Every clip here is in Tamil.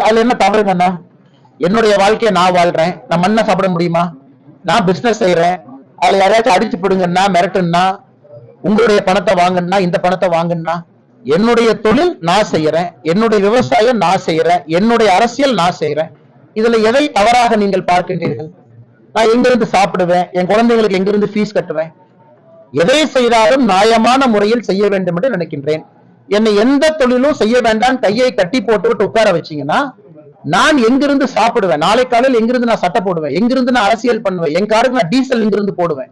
அதுல என்ன தவறுங்கண்ணா? என்னுடைய வாழ்க்கையை நான் வாழ்றேன், நான் மண்ணை சாப்பிட முடியுமா? நான் பிசினஸ் செய்யறேன், அதுல யாராச்சும் அடிச்சு போடுங்கன்னா மிரட்டுன்னா உங்களுடைய பணத்தை வாங்கன்னா இந்த பணத்தை வாங்கன்னா, என்னுடைய தொழில் நான் செய்யறேன், என்னுடைய விவசாயம் நான் செய்யறேன், என்னுடைய அரசியல் நான் செய்யறேன். இதுல எதை தவறாக நீங்கள் பார்க்கின்றீர்கள்? நான் எங்கிருந்து சாப்பிடுவேன், என் குழந்தைகளுக்கு எங்கிருந்து ஃபீஸ் கட்டுவேன்? எதை செய்தாலும் நியாயமான முறையில் செய்ய வேண்டும் என்று நினைக்கின்றேன். என்னை எந்த தொழிலும் செய்ய வேண்டாம் கையை கட்டி போட்டு உட்கார வச்சீங்கன்னா நான் எங்கிருந்து சாப்பிடுவேன்? நாளை காலையில் எங்கிருந்து நான் சட்டை போடுவேன்? எங்கிருந்து நான் அரசியல் பண்ணுவேன்? என் காருக்கு நான் டீசல் எங்கிருந்து போடுவேன்?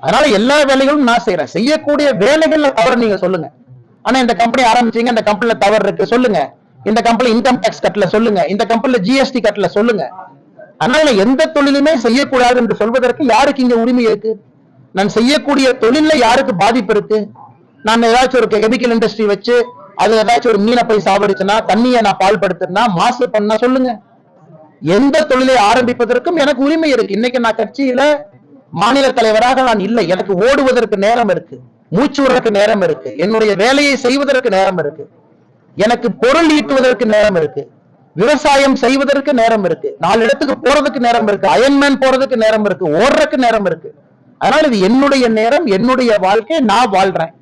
அதனால எல்லா வேலைகளும் நான் செய்யறேன். செய்யக்கூடிய வேலைகள்ல தவறு நீங்க சொல்லுங்க. ஆனா இந்த கம்பெனி ஆரம்பிச்சீங்க, இந்த கம்பெனில தவறு இருக்கு சொல்லுங்க. இந்த கம்பெனி இன்கம் டாக்ஸ் கட்டல சொல்லுங்க. இந்த கம்பெனில ஜிஎஸ்டி கட்டல சொல்லுங்க. அதனால எந்த தொழிலுமே செய்யக்கூடாது என்று சொல்வதற்கு யாருக்கு இங்க உரிமை இருக்கு? நான் செய்யக்கூடிய தொழில யாருக்கு பாதிப்பு இருக்கு? நான் ஏதாச்சும் ஒரு கெமிக்கல் இண்டஸ்ட்ரி வச்சு அது ஏதாச்சும் ஒரு மீனை போய் சாப்பிடுச்சுன்னா, தண்ணியை நான் பால்படுத்தினா, மாசு பண்ணா சொல்லுங்க. எந்த தொழிலை ஆரம்பிப்பதற்கும் எனக்கு உரிமை இருக்கு. இன்னைக்கு நான் கட்சியில மாநில தலைவராக நான் இல்லை. எனக்கு ஓடுவதற்கு நேரம் இருக்கு, மூச்சு விடுறதுக்கு நேரம் இருக்கு, என்னுடைய வேலையை செய்வதற்கு நேரம் இருக்கு, எனக்கு பொருள் ஈட்டுவதற்கு நேரம் இருக்கு, விவசாயம் செய்வதற்கு நேரம் இருக்கு, 4 இடத்துக்கு போறதுக்கு நேரம் இருக்கு, அயன்மேன் போறதுக்கு நேரம் இருக்கு, ஓடுறதுக்கு நேரம் இருக்கு. அதனால இது என்னுடைய நேரம், என்னுடைய வாழ்க்கை, நான் வாழ்றேன்.